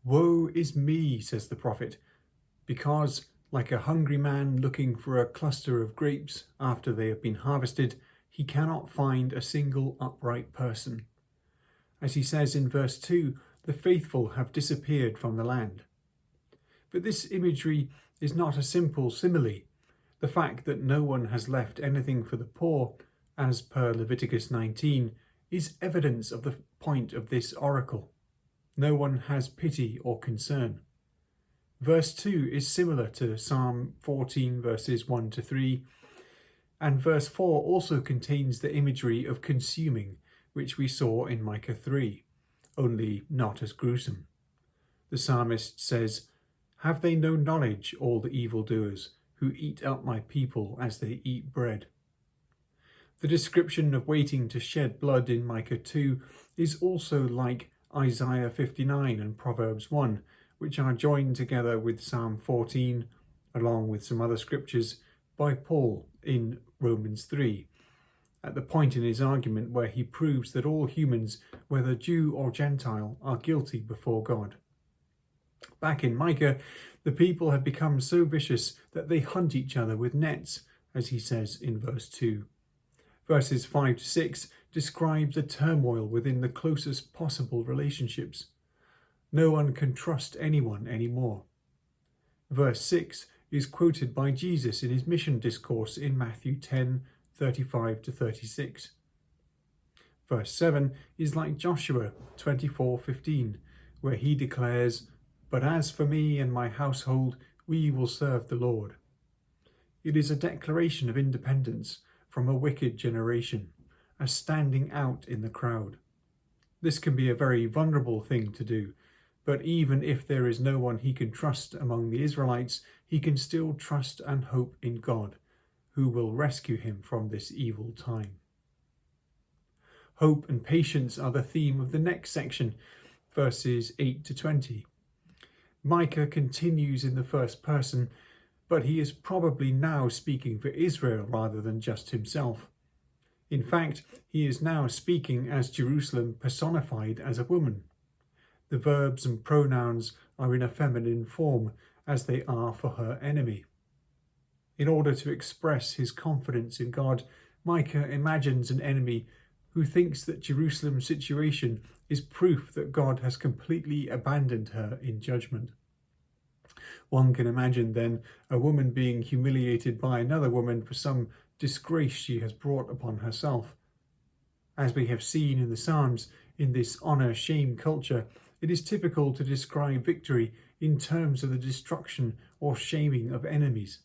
"Woe is me," says the prophet, "because, like a hungry man looking for a cluster of grapes after they have been harvested, he cannot find a single upright person." As he says in verse 2, the faithful have disappeared from the land. But this imagery is not a simple simile. The fact that no one has left anything for the poor, as per Leviticus 19, is evidence of the point of this oracle. No one has pity or concern. Verse 2 is similar to Psalm 14 verses 1 to 3, and verse 4 also contains the imagery of consuming, which we saw in Micah 3, only not as gruesome. The psalmist says, "Have they no knowledge, all the evildoers, who eat up my people as they eat bread?" The description of waiting to shed blood in Micah 2 is also like Isaiah 59 and Proverbs 1, which are joined together with Psalm 14, along with some other scriptures, by Paul in Romans 3, at the point in his argument where he proves that all humans, whether Jew or Gentile, are guilty before God. Back in Micah, the people have become so vicious that they hunt each other with nets, as he says in verse 2. Verses 5 to 6 describe the turmoil within the closest possible relationships. No one can trust anyone anymore. Verse 6 is quoted by Jesus in his mission discourse in Matthew 10:35 to 36. Verse 7 is like Joshua 24:15, where he declares, "But as for me and my household, we will serve the Lord." It is a declaration of independence from a wicked generation, a standing out in the crowd. This can be a very vulnerable thing to do, but even if there is no one he can trust among the Israelites, he can still trust and hope in God, who will rescue him from this evil time. Hope and patience are the theme of the next section, verses 8 to 20. Micah continues in the first person, but he is probably now speaking for Israel rather than just himself. In fact, he is now speaking as Jerusalem personified as a woman. The verbs and pronouns are in a feminine form, as they are for her enemy. In order to express his confidence in God, Micah imagines an enemy who thinks that Jerusalem's situation is proof that God has completely abandoned her in judgment. One can imagine then a woman being humiliated by another woman for some disgrace she has brought upon herself. As we have seen in the Psalms, in this honour-shame culture, it is typical to describe victory in terms of the destruction or shaming of enemies.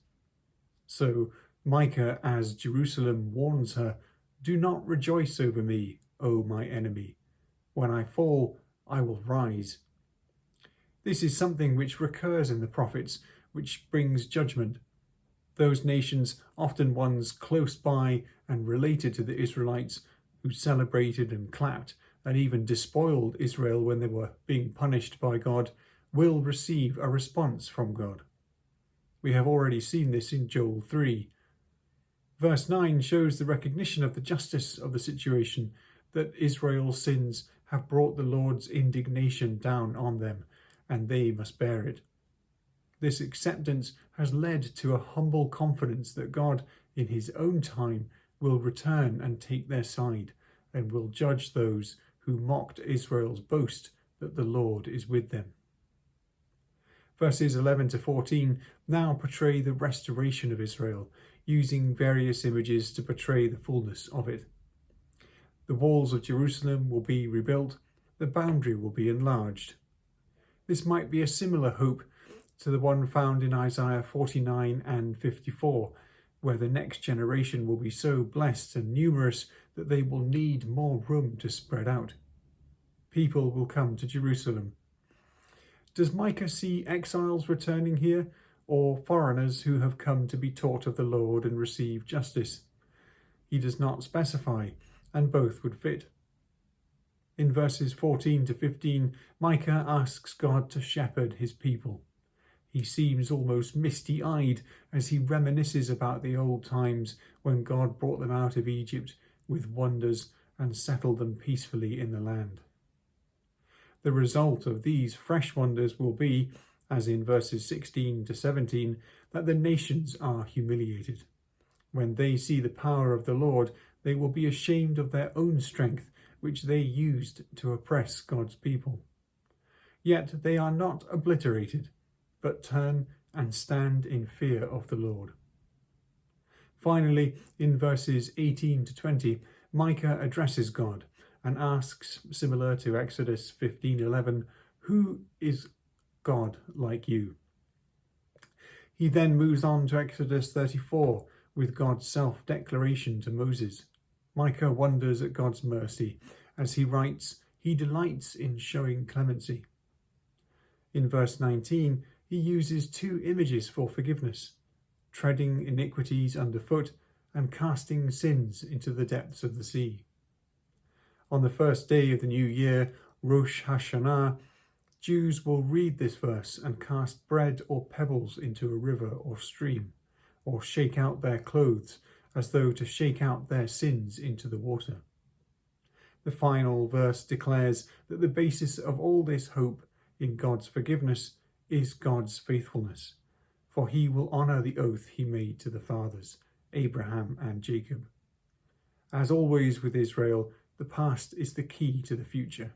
So Micah, as Jerusalem, warns her, "Do not rejoice over me, O my enemy. When I fall, I will rise." This is something which recurs in the prophets, which brings judgment. Those nations, often ones close by and related to the Israelites, who celebrated and clapped and even despoiled Israel when they were being punished by God, will receive a response from God. We have already seen this in Joel 3. Verse 9 shows the recognition of the justice of the situation, that Israel's sins have brought the Lord's indignation down on them, and they must bear it. This acceptance has led to a humble confidence that God, in his own time, will return and take their side, and will judge those who mocked Israel's boast that the Lord is with them. Verses 11 to 14 now portray the restoration of Israel, using various images to portray the fullness of it. The walls of Jerusalem will be rebuilt, the boundary will be enlarged. This might be a similar hope to the one found in Isaiah 49 and 54, where the next generation will be so blessed and numerous that they will need more room to spread out. People will come to Jerusalem. Does Micah see exiles returning here, or foreigners who have come to be taught of the Lord and receive justice? He does not specify, and both would fit. In verses 14 to 15, Micah asks God to shepherd his people. He seems almost misty-eyed as he reminisces about the old times when God brought them out of Egypt with wonders and settled them peacefully in the land. The result of these fresh wonders will be, as in verses 16 to 17, that the nations are humiliated. When they see the power of the Lord, they will be ashamed of their own strength, which they used to oppress God's people. Yet they are not obliterated, but turn and stand in fear of the Lord. Finally, in verses 18 to 20, Micah addresses God and asks, similar to Exodus 15:11, "Who is God like you?" He then moves on to Exodus 34 with God's self-declaration to Moses. Micah wonders at God's mercy. As he writes, he delights in showing clemency. In verse 19, he uses two images for forgiveness: treading iniquities underfoot and casting sins into the depths of the sea. On the first day of the new year, Rosh Hashanah, Jews will read this verse and cast bread or pebbles into a river or stream, or shake out their clothes as though to shake out their sins into the water. The final verse declares that the basis of all this hope in God's forgiveness is God's faithfulness, for he will honour the oath he made to the fathers, Abraham and Jacob. As always with Israel, the past is the key to the future.